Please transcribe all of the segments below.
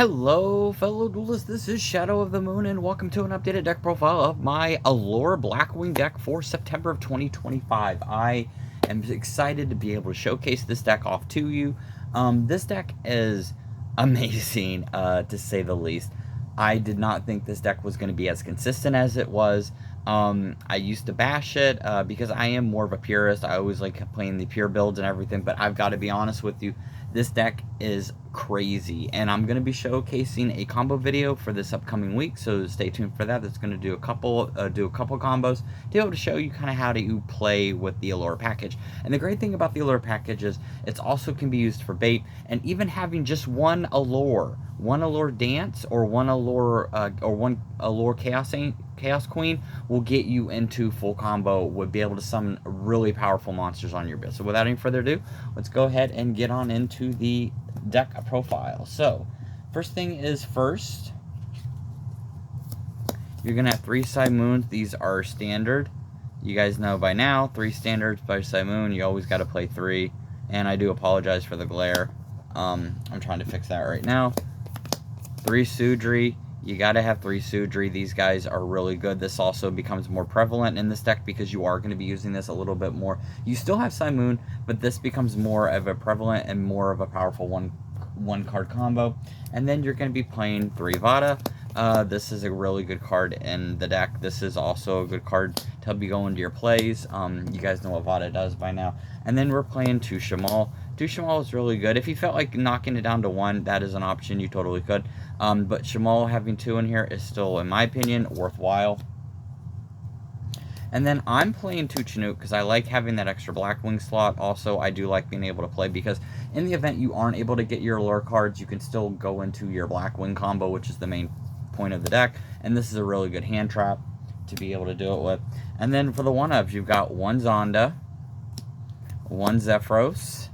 Hello, fellow duelists. This is Shadow of the Moon, and welcome to an updated deck profile of my Allure Blackwing deck for September of 2025. I am excited to be able to showcase this deck off to you. This deck is amazing, to say the least. I did not think this deck was going to be as consistent as it was. I used to bash it because I am more of a purist. I always like playing the pure builds and everything, but I've got to be honest with you. This deck is crazy, and I'm going to be showcasing a combo video for this upcoming week, so stay tuned for that. That's going to do a couple combos to be able to show you kind of how to play with the Allure package. And the great thing about the Allure package is it also can be used for bait, and even having just one Allure dance or one Allure Chaos Queen will get you into full combo, would be able to summon really powerful monsters on your build. So without any further ado, let's go ahead and get on into the deck profile. So first thing is first, you're gonna have 3 side moons. These are standard. You guys know by now, 3 standards by side moon. You always got to play 3, and I do apologize for the glare. I'm trying to fix that right now. 3 Sudri. You got to have 3 Sudri. These guys are really good. This also becomes more prevalent in this deck because you are going to be using this a little bit more. You still have Side Moon, but this becomes more of a prevalent and more of a powerful one card combo. And then you're going to be playing 3 Vada. This is a really good card in the deck. This is also a good card to help you go into your plays. You guys know what Vada does by now. And then we're playing 2 Shamal. 2 Shamal is really good. If you felt like knocking it down to 1, that is an option. You totally could. But Shamal having 2 in here is still, in my opinion, worthwhile. And then I'm playing 2 Chinook because I like having that extra Blackwing slot. Also, I do like being able to play because in the event you aren't able to get your Allure cards, you can still go into your Blackwing combo, which is the main point of the deck. And this is a really good hand trap to be able to do it with. And then for the one-ups, you've got 1 Zonda, 1 Zephyros,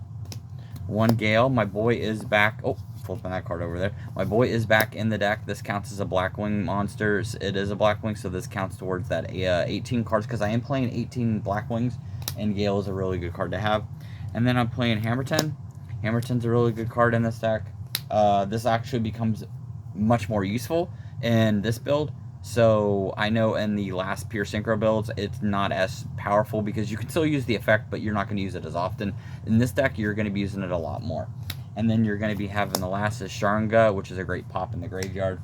1 Gale. My boy is back. Oh, flipping that card over there. My boy is back in the deck. This counts as a Blackwing monster. It is a Blackwing, so this counts towards that 18 cards because I am playing 18 Blackwings, and Gale is a really good card to have. And then I'm playing Hammerton. Hammerton's a really good card in this deck. This actually becomes much more useful in this build. So I know in the last pure synchro builds, it's not as powerful because you can still use the effect, but you're not going to use it as often. In this deck, you're going to be using it a lot more. And then you're going to be having the last is Sharanga, which is a great pop in the graveyard.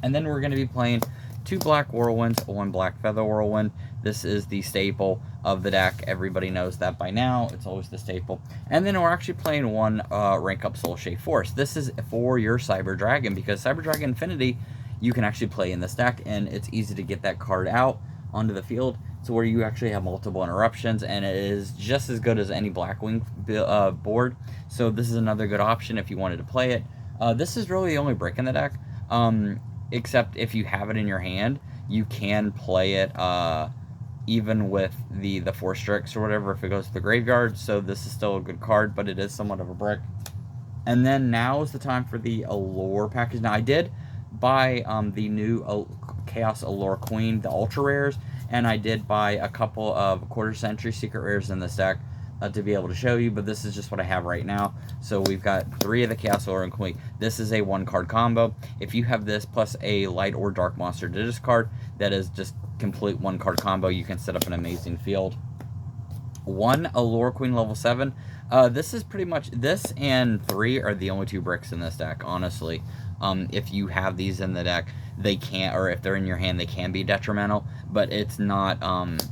And then we're going to be playing 2 Black Whirlwinds, 1 Black Feather Whirlwind. This is the staple of the deck. Everybody knows that by now. It's always the staple. And then we're actually playing 1 Rank Up Soulshade Force. This is for your Cyber Dragon because Cyber Dragon Infinity you can actually play in this deck, and it's easy to get that card out onto the field to where you actually have multiple interruptions, and it is just as good as any Blackwing board. So this is another good option if you wanted to play it. This is really the only brick in the deck, except if you have it in your hand, you can play it even with the 4 Strix or whatever if it goes to the graveyard. So this is still a good card, but it is somewhat of a brick. And then now is the time for the Allure package. Now I did buy the new Chaos Allure Queen, the ultra rares, and I did buy a couple of quarter century secret rares in this deck to be able to show you, but this is just what I have right now. So we've got 3 of the Chaos Allure Queen. This is a 1 card combo. If you have this plus a light or dark monster to discard, that is just complete 1 card combo. You can set up an amazing field. 1 Allure Queen level 7. This is pretty much, this and 3 are the only 2 bricks in this deck, honestly. If you have these in the deck, they can't, or if they're in your hand, they can be detrimental, but it's not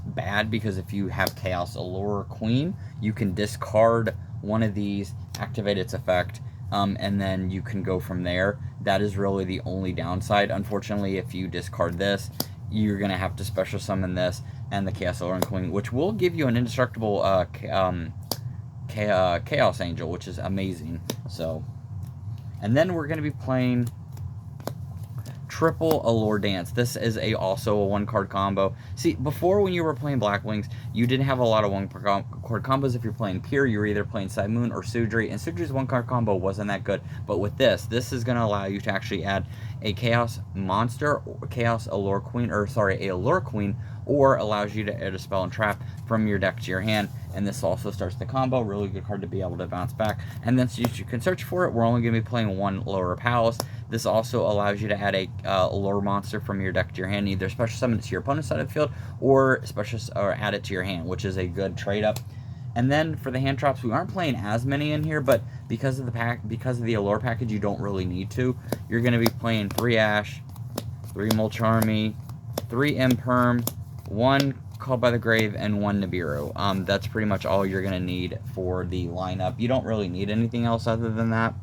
bad because if you have Chaos Allure Queen, you can discard 1 of these, activate its effect, and then you can go from there. That is really the only downside. Unfortunately, if you discard this, you're going to have to special summon this and the Chaos Allure Queen, which will give you an indestructible Chaos Angel, which is amazing. So, and then we're going to be playing triple Allure Dance. This is also a one-card combo. See, before when you were playing Blackwings, you didn't have a lot of one-card combos. If you're playing Pure, you were either playing Side Moon or Sudri, and Sudri's one-card combo wasn't that good. But with this is going to allow you to actually add a Chaos Monster, or Chaos Allure Queen, or sorry, a Allure Queen, or allows you to add a spell and trap from your deck to your hand. And this also starts the combo. Really good card to be able to bounce back. And then so you can search for it. We're only going to be playing one Lower Palace. This also allows you to add a Allure monster from your deck to your hand, either special summon it to your opponent's side of the field or add it to your hand, which is a good trade up. And then for the hand traps, we aren't playing as many in here, but because of the Allure package, you don't really need to. You're going to be playing 3 Ash, 3 Mulch Army, 3 Imperm, 1 Called by the Grave, and 1 Nibiru. That's pretty much all you're going to need for the lineup. You don't really need anything else other than that.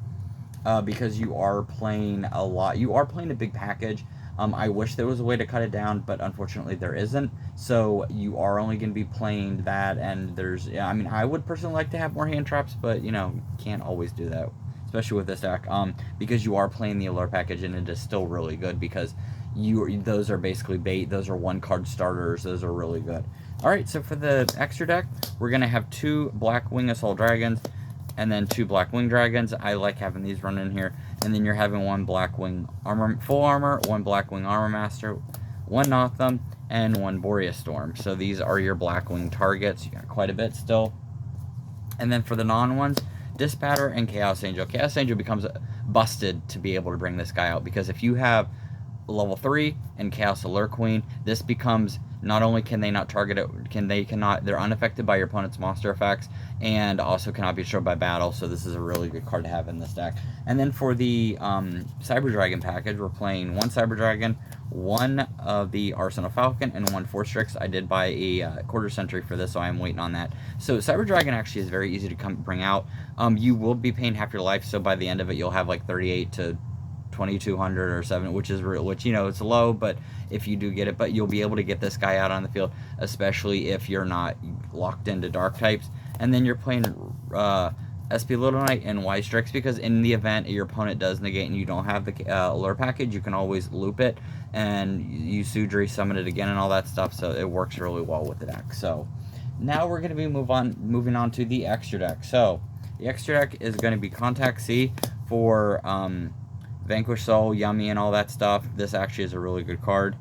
Because you are playing a lot. You are playing a big package. I wish there was a way to cut it down, but unfortunately there isn't. So you are only going to be playing that, and there's, I mean, I would personally like to have more hand traps, but, you know, can't always do that, especially with this deck, because you are playing the Allure package, and it is still really good, because those are basically bait. Those are one-card starters. Those are really good. All right, so for the extra deck, we're going to have 2 Blackwing Assault Dragons, and then 2 Blackwing Dragons. I like having these run in here. And then you're having 1 Blackwing Full Armor, 1 Blackwing Armor Master, 1 Notham, and 1 Boreas Storm. So these are your Blackwing targets. You got quite a bit still. And then for the non-ones, Dispatter and Chaos Angel. Chaos Angel becomes busted to be able to bring this guy out, because if you have level 3 and Chaos Allure Queen, this becomes, not only can they not target it, they're unaffected by your opponent's monster effects, and also cannot be destroyed by battle, so this is a really good card to have in this deck. And then for the Cyber Dragon package, we're playing 1 Cyber Dragon, 1 of the Arsenal Falcon, and 1 Force Strix. I did buy a quarter century for this, so I'm waiting on that. So Cyber Dragon actually is very easy to bring out. You will be paying half your life, so by the end of it, you'll have like 38 to 2200 or 7, which you know, it's low, but if you do get it, but you'll be able to get this guy out on the field, especially if you're not locked into dark types. And then you're playing SP Little Knight and Y Strix, because in the event your opponent does negate and you don't have the Allure package, you can always loop it and use Sudri, summon it again, and all that stuff. So it works really well with the deck. So now we're going to be moving on to the extra deck. So the extra deck is going to be Contact C for Vanquish Soul, Yummy, and all that stuff. This actually is a really good card.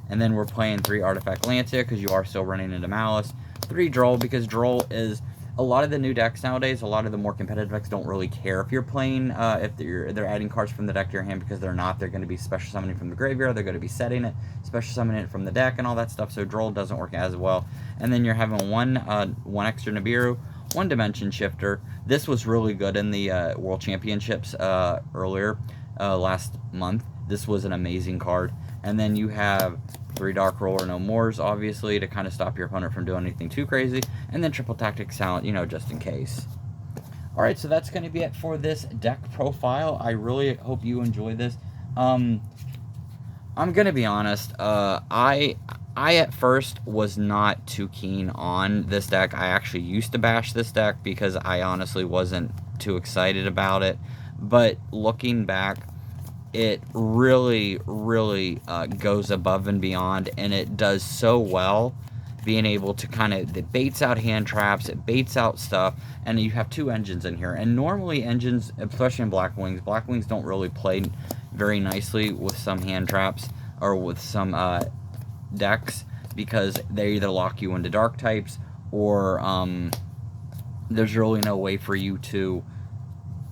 And then we're playing 3 Artifact Lancia, because you are still running into Malice. 3 Droll, because Droll is, a lot of the new decks nowadays, a lot of the more competitive decks don't really care if you're playing, if they're adding cards from the deck to your hand, because they're going to be special summoning from the graveyard, they're going to be setting it, special summoning it from the deck, and all that stuff, so Droll doesn't work as well. And then you're having one extra Nibiru, 1 Dimension Shifter. This was really good in the World Championships earlier last month. This was an amazing card. And then you have 3 Dark Roller No Mores, obviously, to kind of stop your opponent from doing anything too crazy. And then Triple Tactics Talent, you know, just in case. Alright, so that's going to be it for this deck profile. I really hope you enjoy this. I'm going to be honest, I at first was not too keen on this deck. I actually used to bash this deck because I honestly wasn't too excited about it. But looking back, it really, really goes above and beyond, and it does so well, being able to it baits out hand traps, it baits out stuff, and you have 2 engines in here. And normally engines, especially in Blackwings don't really play very nicely with some hand traps or with some decks, because they either lock you into dark types, or there's really no way for you to,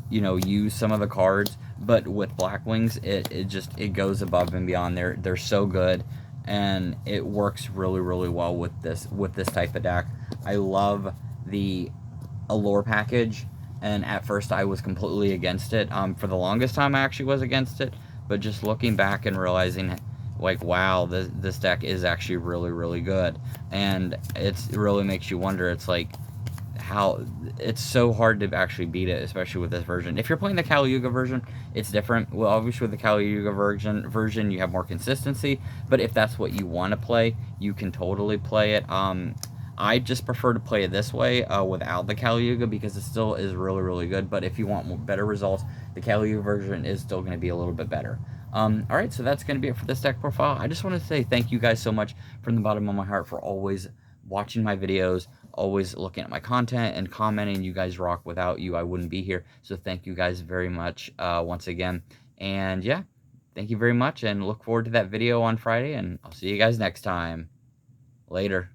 you know, use some of the cards. But with Blackwings, it goes above and beyond. They're so good, and it works really, really well with this type of deck. I love the Allure package, and at first I was completely against it. For the longest time I actually was against it, but just looking back and realizing, like, wow, this deck is actually really, really good. And it really makes you wonder, it's like, how it's so hard to actually beat it, especially with this version. If you're playing the Kali Yuga version, it's different. Well, obviously with the Kali Yuga version, you have more consistency, but if that's what you want to play, you can totally play it. I just prefer to play it this way without the Kali Yuga, because it still is really, really good. But if you want better results, the Kali Yuga version is still going to be a little bit better. All right, so that's going to be it for this deck profile. I just want to say thank you guys so much from the bottom of my heart for always watching my videos, always looking at my content and commenting. You guys rock. Without you, I wouldn't be here. So thank you guys very much once again. And yeah, thank you very much, and look forward to that video on Friday, and I'll see you guys next time. Later.